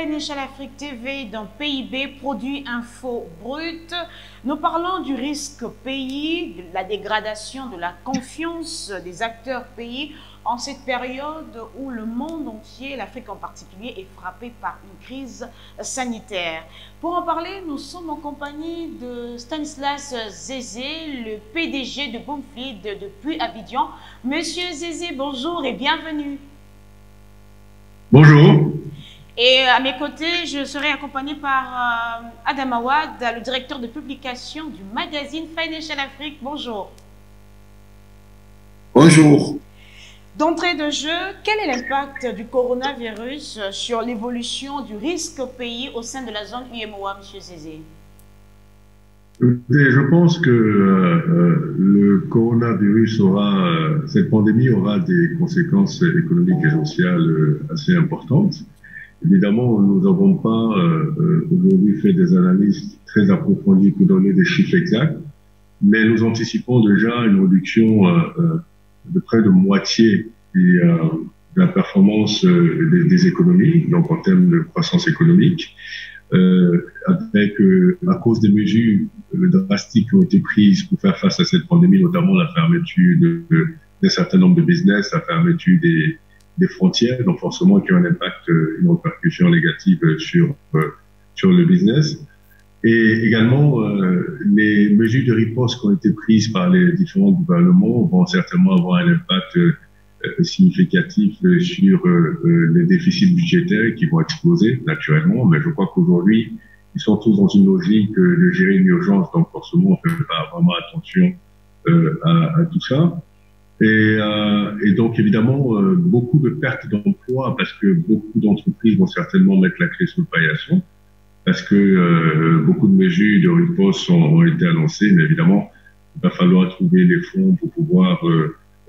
Financial Afrique TV dans PIB, Produit Info Brut. Nous parlons du risque pays, de la dégradation de la confiance des acteurs pays en cette période où le monde entier, l'Afrique en particulier, est frappé par une crise sanitaire. Pour en parler, nous sommes en compagnie de Stanislas Zézé, le PDG de Boomfleet depuis Abidjan. Monsieur Zézé, bonjour et bienvenue. Bonjour. Et à mes côtés, je serai accompagné par Adam Awad, le directeur de publication du magazine Financial Afrique. Bonjour. Bonjour. D'entrée de jeu, quel est l'impact du coronavirus sur l'évolution du risque pays au sein de la zone UEMOA, M. Zézé? Je pense que le coronavirus cette pandémie aura des conséquences économiques et sociales assez importantes. Évidemment, nous n'avons pas aujourd'hui fait des analyses très approfondies pour donner des chiffres exacts, mais nous anticipons déjà une réduction de près de moitié de la performance des économies, donc en termes de croissance économique, à cause des mesures drastiques qui ont été prises pour faire face à cette pandémie, notamment la fermeture d'un certain nombre de business, la fermeture des frontières, donc forcément qui ont un impact, une répercussion négative sur le business. Et également, les mesures de riposte qui ont été prises par les différents gouvernements vont certainement avoir un impact significatif sur les déficits budgétaires qui vont exploser naturellement. Mais je crois qu'aujourd'hui, ils sont tous dans une logique de gérer une urgence, donc forcément, on fait pas vraiment attention à tout ça. Et donc, évidemment, beaucoup de pertes d'emplois parce que beaucoup d'entreprises vont certainement mettre la clé sous le paillasson parce que beaucoup de mesures de riposte ont été annoncées, mais évidemment, il va falloir trouver les fonds pour pouvoir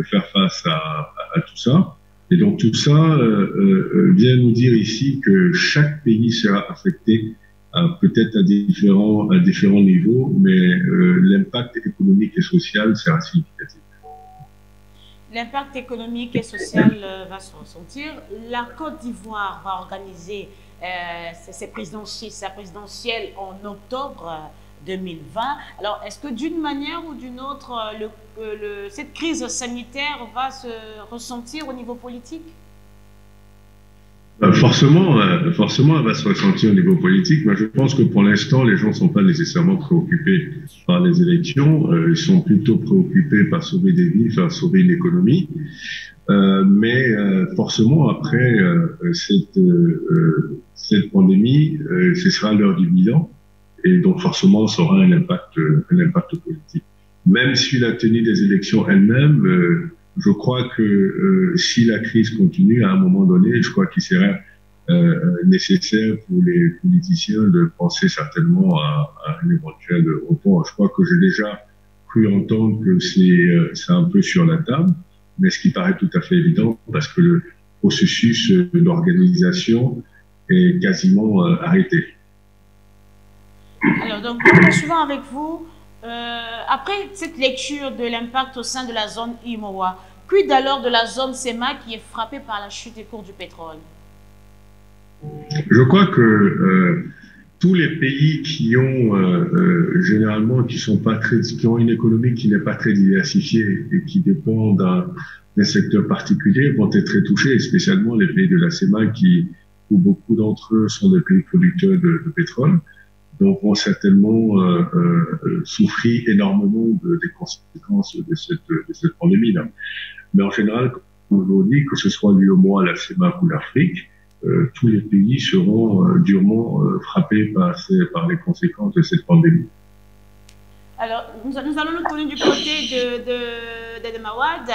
faire face à tout ça. Et donc, tout ça vient nous dire ici que chaque pays sera affecté peut-être à différents niveaux, mais l'impact économique et social sera significatif. L'impact économique et social va se ressentir. La Côte d'Ivoire va organiser sa présidentielle en octobre 2020. Alors, est-ce que d'une manière ou d'une autre, cette crise sanitaire va se ressentir au niveau politique? Forcément, elle va se ressentir au niveau politique, mais je pense que pour l'instant, les gens ne sont pas nécessairement préoccupés par les élections. Ils sont plutôt préoccupés par sauver des vies, par sauver une économie. Mais forcément, après cette pandémie, ce sera l'heure du bilan, et donc forcément, ça aura un impact politique. Même si la tenue des élections elle-même, je crois que si la crise continue, à un moment donné, je crois qu'il sera nécessaire pour les politiciens de penser certainement à un éventuel report. Je crois que j'ai déjà cru entendre que c'est un peu sur la table, mais ce qui paraît tout à fait évident parce que le processus d'organisation est quasiment arrêté. Alors, donc, nous poursuivons avec vous. Après cette lecture de l'impact au sein de la zone UEMOA, quid alors de la zone CEMA qui est frappée par la chute des cours du pétrole? Je crois que tous les pays qui ont généralement qui ont une économie qui n'est pas très diversifiée et qui dépendent d'un secteur particulier vont être très touchés, spécialement les pays de la CEMA où beaucoup d'entre eux sont des pays producteurs de pétrole. Donc, vont certainement souffrir énormément des conséquences de cette pandémie-là. Mais en général, comme aujourd'hui, que ce soit l'UEMOA, la CEMAC ou l'Afrique, tous les pays seront durement frappés par les conséquences de cette pandémie. Alors, nous allons nous tourner du côté d'Adam Awad.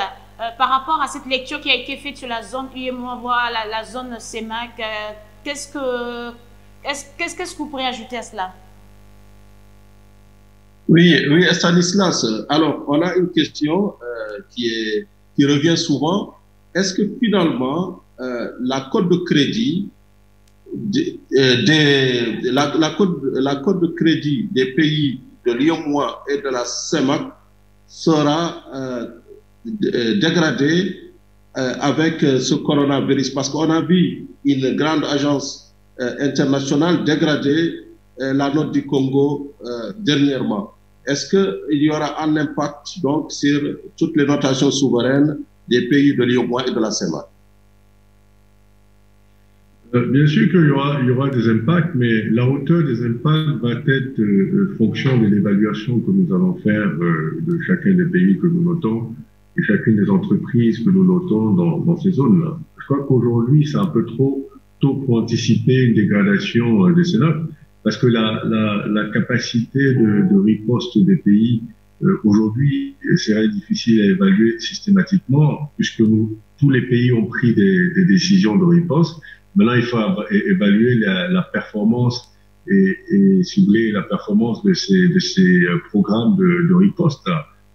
Par rapport à cette lecture qui a été faite sur la zone UEMOA, la zone CEMAC, qu'est-ce que vous pourriez ajouter à cela? Oui, Stanislas. Alors, on a une question qui revient souvent. Est-ce que finalement, la cote de crédit, la cote de crédit des pays de l'UEMOA et de la CEMAC sera dégradée avec ce coronavirus? Parce qu'on a vu une grande agence internationale dégradé la note du Congo dernièrement. Est-ce qu'il y aura un impact donc sur toutes les notations souveraines des pays de l'UEMOA et de la CEMAC? Bien sûr qu'il y aura des impacts, mais la hauteur des impacts va être fonction de l'évaluation que nous allons faire de chacun des pays que nous notons et chacune des entreprises que nous notons dans ces zones-là. Je crois qu'aujourd'hui, c'est un peu trop tôt pour anticiper une dégradation de ces notes, parce que la capacité de riposte des pays aujourd'hui serait difficile à évaluer systématiquement, puisque tous les pays ont pris des décisions de riposte. Maintenant, il faut évaluer la performance et cibler la performance de ces programmes de riposte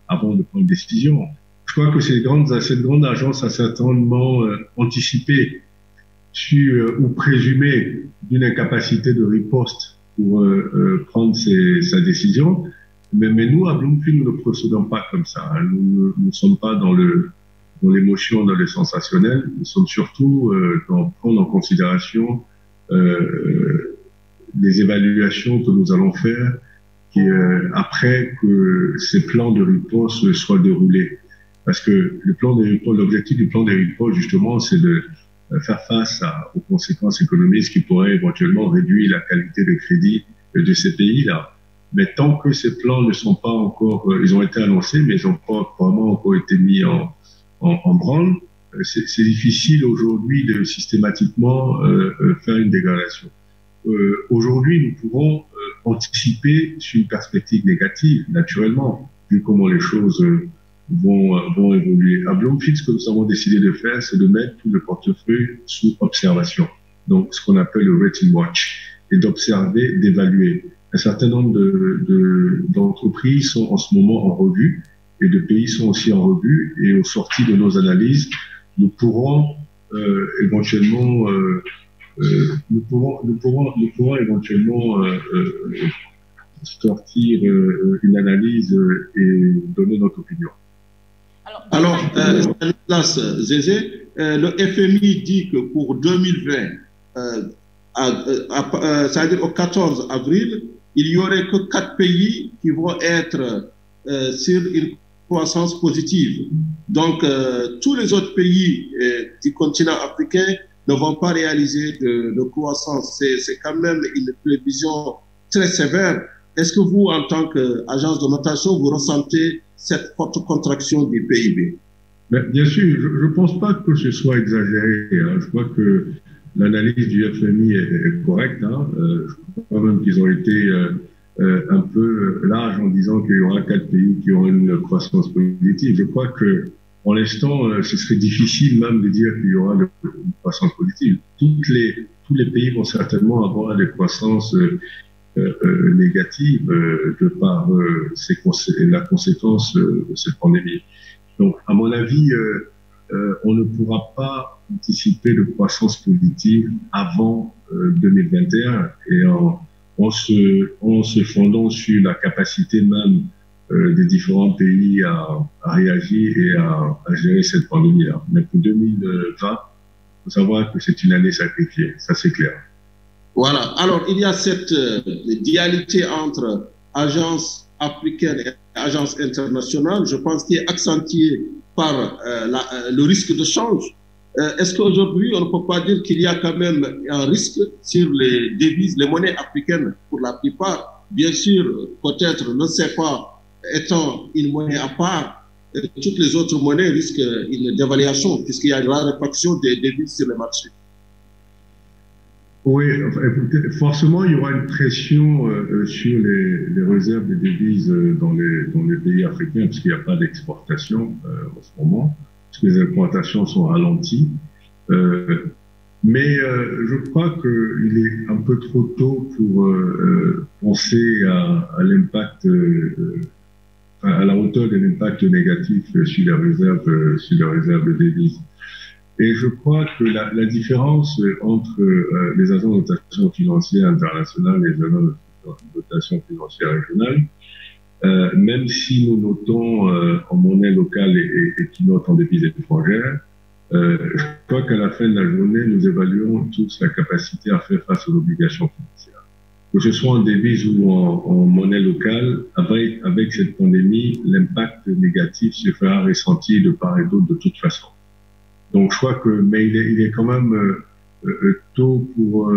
avant de prendre une décision. Je crois que cette grande agence a certainement anticipé ou présumé d'une incapacité de riposte pour prendre sa décision. Mais nous, à Bloomfield, nous ne procédons pas comme ça. Nous ne sommes pas dans l'émotion, dans le sensationnel. Nous sommes surtout dans prendre en considération les évaluations que nous allons faire après que ces plans de riposte soient déroulés. Parce que l'objectif du plan de riposte, justement, c'est de faire face aux conséquences économiques qui pourraient éventuellement réduire la qualité de crédit de ces pays-là. Mais tant que ces plans ne sont pas encore, ils ont été annoncés, mais ils n'ont pas vraiment encore été mis en branle, c'est difficile aujourd'hui de systématiquement faire une dégradation. Aujourd'hui, nous pouvons anticiper sur une perspective négative, naturellement, vu comment les choses vont évoluer. À Bloomfield, ce que nous avons décidé de faire, c'est de mettre tout le portefeuille sous observation. Donc, ce qu'on appelle le rating watch, et d'observer, d'évaluer. Un certain nombre d'entreprises sont en ce moment en revue, et de pays sont aussi en revue, et au sorti de nos analyses, nous pourrons éventuellement sortir une analyse et donner notre opinion. Alors, Zézé, le FMI dit que pour 2020, c'est-à-dire au 14 avril, il n'y aurait que 4 pays qui vont être sur une croissance positive. Donc, tous les autres pays du continent africain ne vont pas réaliser de croissance. C'est quand même une prévision très sévère. Est-ce que vous, en tant qu'agence de notation, vous ressentez cette forte contraction du PIB? Bien sûr, je ne pense pas que ce soit exagéré. Je crois que l'analyse du FMI est correcte. Je crois même qu'ils ont été un peu larges en disant qu'il y aura 4 pays qui auront une croissance positive. Je crois que, pour l'instant, ce serait difficile même de dire qu'il y aura une croissance positive. Tous les pays vont certainement avoir des croissances négatives de par la conséquence de cette pandémie. Donc, à mon avis, on ne pourra pas anticiper de croissance positive avant 2021 et en se fondant sur la capacité même des différents pays à réagir et à gérer cette pandémie-là. Mais pour 2020, il faut savoir que c'est une année sacrifiée, ça c'est clair. Voilà. Alors, il y a cette dualité entre agence africaine et agence internationale, je pense, qui est accentuée par le risque de change. Est-ce qu'aujourd'hui, on ne peut pas dire qu'il y a quand même un risque sur les devises, les monnaies africaines pour la plupart? Bien sûr, peut-être le CFA étant une monnaie à part, toutes les autres monnaies risquent une dévaluation puisqu'il y a la répartition des devises sur le marché. Oui, forcément, il y aura une pression sur les réserves de devises dans les pays africains, puisqu'il n'y a pas d'exportation en ce moment, puisque les importations sont ralenties. Mais je crois qu'il est un peu trop tôt pour penser à l'impact, à la hauteur de l'impact négatif sur les réserves de devises. Et je crois que la différence entre les agences de notation financière internationale et les agences de notation financière régionale, même si nous notons en monnaie locale et qui notent en devises étrangères, Je crois qu'à la fin de la journée, nous évaluons tous la capacité à faire face aux obligations financières. Que ce soit en devise ou en monnaie locale, avec cette pandémie, l'impact négatif se fera ressentir de part et d'autre de toute façon. Donc je crois que, mais il est quand même tôt pour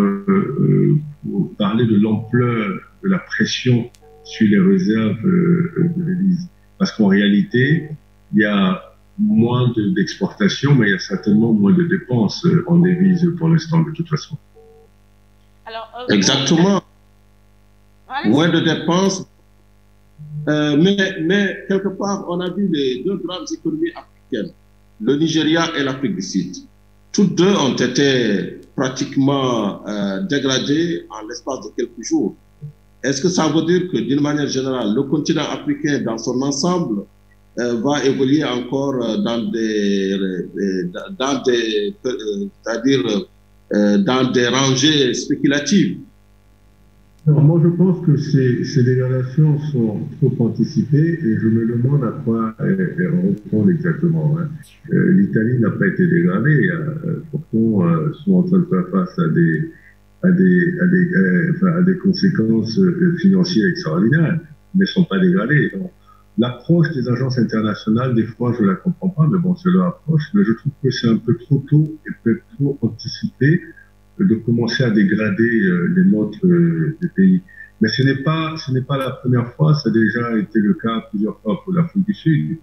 parler de l'ampleur de la pression sur les réserves de devises. Parce qu'en réalité, il y a moins d'exportations, mais il y a certainement moins de dépenses en devises pour l'instant, de toute façon. Alors, exactement. Moins de dépenses. Mais quelque part, on a vu les deux grandes économies africaines, le Nigeria et l'Afrique du Sud. Toutes deux ont été pratiquement dégradées en l'espace de quelques jours. Est-ce que ça veut dire que, d'une manière générale, le continent africain dans son ensemble va évoluer encore dans des rangées spéculatives? Alors, moi, je pense que ces dégradations sont trop anticipées et je me demande à quoi elles répondent exactement. Hein. L'Italie n'a pas été dégradée, pourtant sont en train de faire face à des conséquences financières extraordinaires, mais ne sont pas dégradées. L'approche des agences internationales, des fois, je la comprends pas, mais bon, c'est leur approche, mais je trouve que c'est un peu trop tôt et peut-être trop anticipé de commencer à dégrader les notes des pays. Mais ce n'est pas la première fois, ça a déjà été le cas plusieurs fois pour l'Afrique du Sud,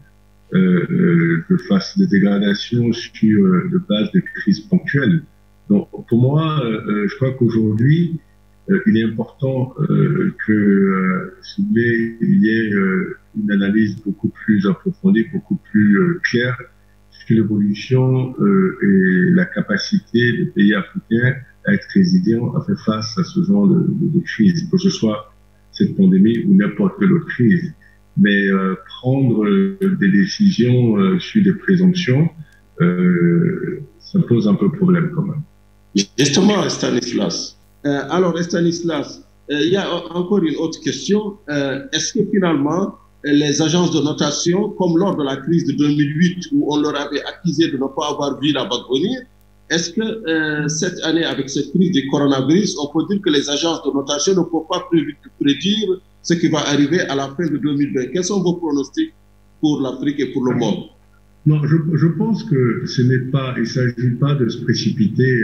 de face des dégradations sur de base de crises ponctuelles. Donc, pour moi, je crois qu'aujourd'hui, il est important il y ait une analyse beaucoup plus approfondie, beaucoup plus claire sur l'évolution et la capacité des pays africains à être résilients, à faire face à ce genre de crise, que ce soit cette pandémie ou n'importe quelle autre crise. Mais prendre des décisions sur des présomptions, ça pose un peu problème quand même. Justement, Stanislas. Alors, Stanislas, il y a encore une autre question. Est-ce que finalement, les agences de notation, comme lors de la crise de 2008, où on leur avait accusé de ne pas avoir vu la vague venir, est-ce que cette année, avec cette crise du coronavirus, on peut dire que les agences de notation ne peuvent pas prédire ce qui va arriver à la fin de 2020? Quels sont vos pronostics pour l'Afrique et pour le monde? Non, je pense que il ne s'agit pas de se précipiter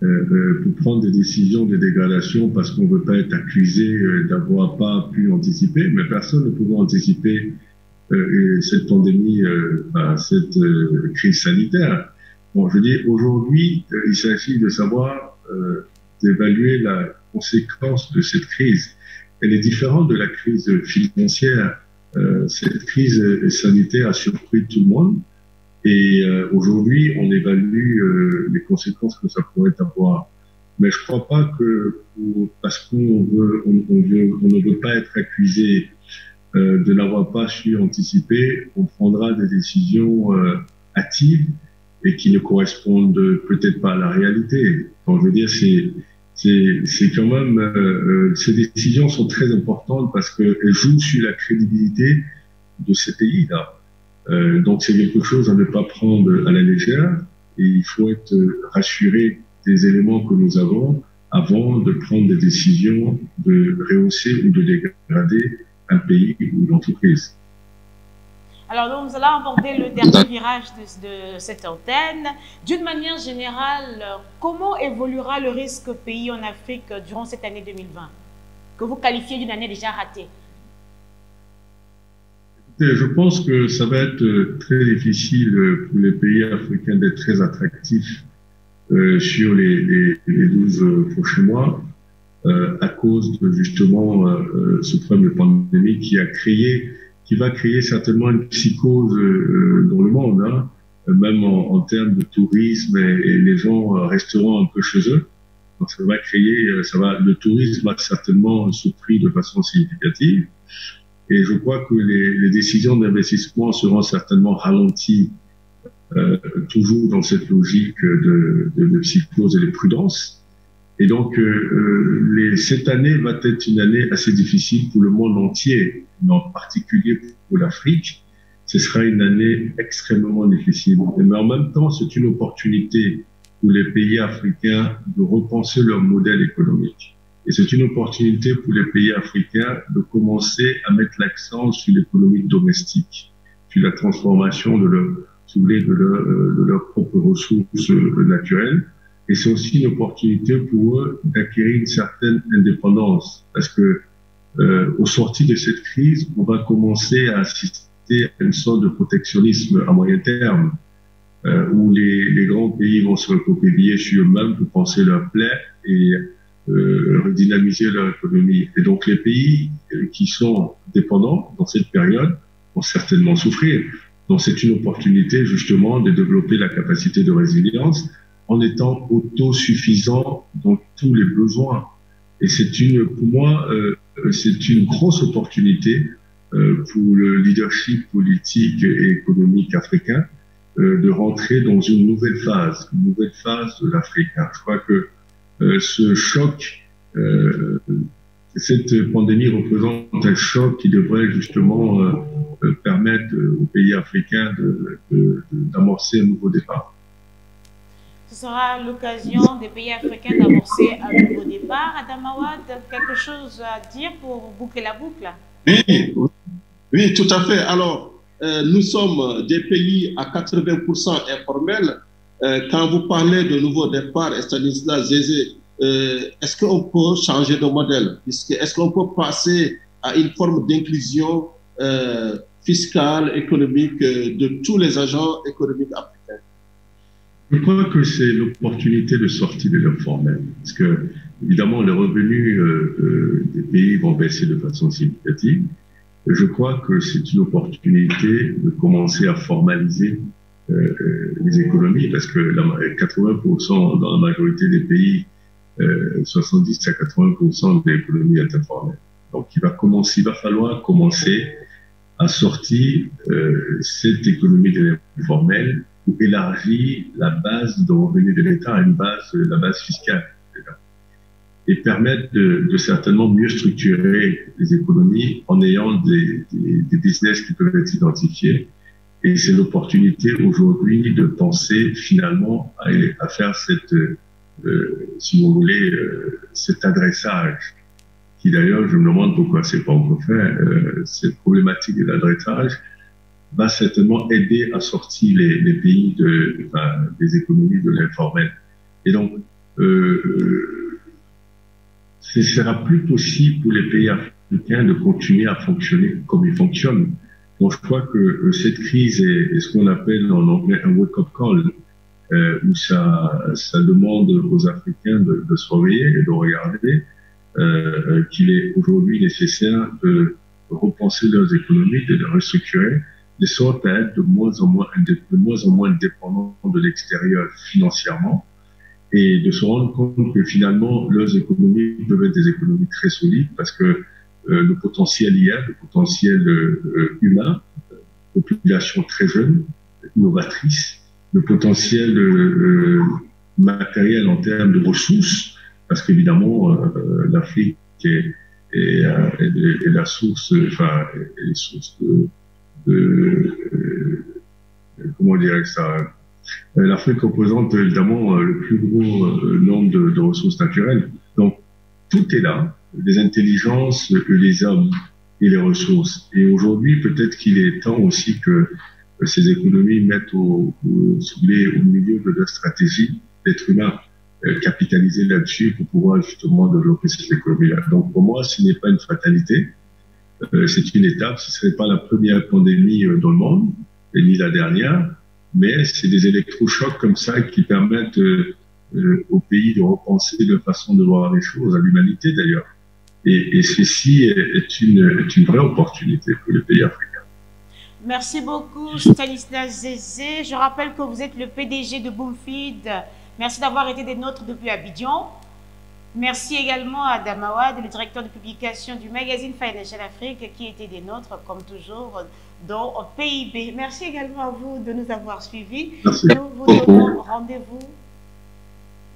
pour prendre des décisions de dégradation parce qu'on ne veut pas être accusé d'avoir pas pu anticiper, mais personne ne pouvait anticiper cette pandémie, cette crise sanitaire. Bon, je dis aujourd'hui, il s'agit de savoir d'évaluer la conséquence de cette crise. Elle est différente de la crise financière. Cette crise sanitaire a surpris tout le monde. Et aujourd'hui, on évalue les conséquences que ça pourrait avoir. Mais je crois pas que parce qu'on ne veut pas être accusé de n'avoir pas su anticiper, on prendra des décisions hâtives et qui ne correspondent peut-être pas à la réalité. Donc, je veux dire, c'est quand même ces décisions sont très importantes parce qu'elles jouent sur la crédibilité de ces pays-là. Donc c'est quelque chose à ne pas prendre à la légère et il faut être rassuré des éléments que nous avons avant de prendre des décisions de rehausser ou de dégrader un pays ou une entreprise. Alors, donc, nous allons aborder le dernier virage de cette antenne. D'une manière générale, comment évoluera le risque pays en Afrique durant cette année 2020, que vous qualifiez d'une année déjà ratée? Je pense que ça va être très difficile pour les pays africains d'être très attractifs sur les 12 prochains mois à cause de justement ce problème de pandémie qui va créer certainement une psychose dans le monde, hein, même en termes de tourisme et les gens resteront un peu chez eux. Donc ça va le tourisme va certainement souffrir de façon significative. Et je crois que les décisions d'investissement seront certainement ralenties, toujours dans cette logique de psychose et de prudence. Et donc, cette année va être une année assez difficile pour le monde entier, mais en particulier pour l'Afrique. ce sera une année extrêmement difficile. Mais en même temps, c'est une opportunité pour les pays africains de repenser leur modèle économique. Et c'est une opportunité pour les pays africains de commencer à mettre l'accent sur l'économie domestique, sur la transformation de leurs propres ressources naturelles. Et c'est aussi une opportunité pour eux d'acquérir une certaine indépendance, parce que au sorti de cette crise, on va commencer à assister à une sorte de protectionnisme à moyen terme, où les grands pays vont se recroqueviller sur eux-mêmes pour penser leur plaie et redynamiser leur économie. Et donc les pays qui sont dépendants dans cette période vont certainement souffrir. Donc c'est une opportunité justement de développer la capacité de résilience en étant autosuffisant dans tous les besoins. Et pour moi, c'est une grosse opportunité pour le leadership politique et économique africain de rentrer dans une nouvelle phase de l'Afrique. Je crois que ce choc, cette pandémie représente un choc qui devrait justement permettre aux pays africains d'amorcer un nouveau départ. Ce sera l'occasion des pays africains d'amorcer un nouveau départ. Adama Wade, quelque chose à dire pour boucler la boucle? Oui, tout à fait. Alors, nous sommes des pays à 80% informels. Quand vous parlez de nouveau départ, Stanislas Zézé, est-ce qu'on peut changer de modèle? Est-ce qu'on peut passer à une forme d'inclusion fiscale, économique de tous les agents économiques africains? Je crois que c'est l'opportunité de sortir de l'informel. Parce que, évidemment, les revenus des pays vont baisser de façon significative. Je crois que c'est une opportunité de commencer à formaliser les économies, parce que 80% dans la majorité des pays, 70 à 80% de l'économie est informelle. Donc il va falloir commencer à sortir cette économie de l'informel pour élargir la base de revenus de l'État à la base fiscale de l'État. Et permettre de certainement mieux structurer les économies en ayant des business qui peuvent être identifiés. Et c'est l'opportunité aujourd'hui de penser finalement à faire si vous voulez, cet adressage, qui d'ailleurs, je me demande pourquoi c'est pas encore fait. Cette problématique de l'adressage va certainement aider à sortir les pays des économies de l'informel. Et donc, ce sera plus possible pour les pays africains de continuer à fonctionner comme ils fonctionnent. Donc, je crois que cette crise est ce qu'on appelle en anglais un wake-up call, où ça demande aux Africains de se réveiller et de regarder qu'il est aujourd'hui nécessaire de repenser leurs économies, de les restructurer, de sorte à être de moins en moins dépendants de l'extérieur financièrement, et de se rendre compte que finalement leurs économies peuvent être des économies très solides, parce que le potentiel IA, le potentiel humain, population très jeune, novatrice, le potentiel matériel en termes de ressources, parce qu'évidemment l'Afrique est la source, les sources comment dirais-je ça? L'Afrique représente évidemment le plus gros nombre de ressources naturelles. Donc tout est là, les intelligences, les hommes et les ressources. Et aujourd'hui, peut-être qu'il est temps aussi que ces économies mettent au milieu de leur stratégie d'être humain, capitaliser là-dessus pour pouvoir justement développer cette économie-là. Donc pour moi, ce n'est pas une fatalité, c'est une étape. Ce ne serait pas la première pandémie dans le monde, et ni la dernière, mais c'est des électrochocs comme ça qui permettent au pays de repenser de façon de voir les choses, à l'humanité d'ailleurs. Et ceci est une vraie opportunité pour les pays africains. Merci beaucoup, Stanislas Zézé. Je rappelle que vous êtes le PDG de Boomfeed. Merci d'avoir été des nôtres depuis Abidjan. Merci également à Adama Wade, le directeur de publication du magazine Financial Afrique, qui était des nôtres, comme toujours, dans PIB. Merci également à vous de nous avoir suivis. Merci. Nous vous donnons rendez-vous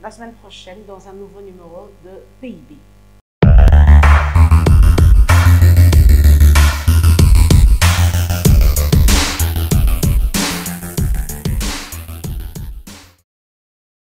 la semaine prochaine dans un nouveau numéro de PIB.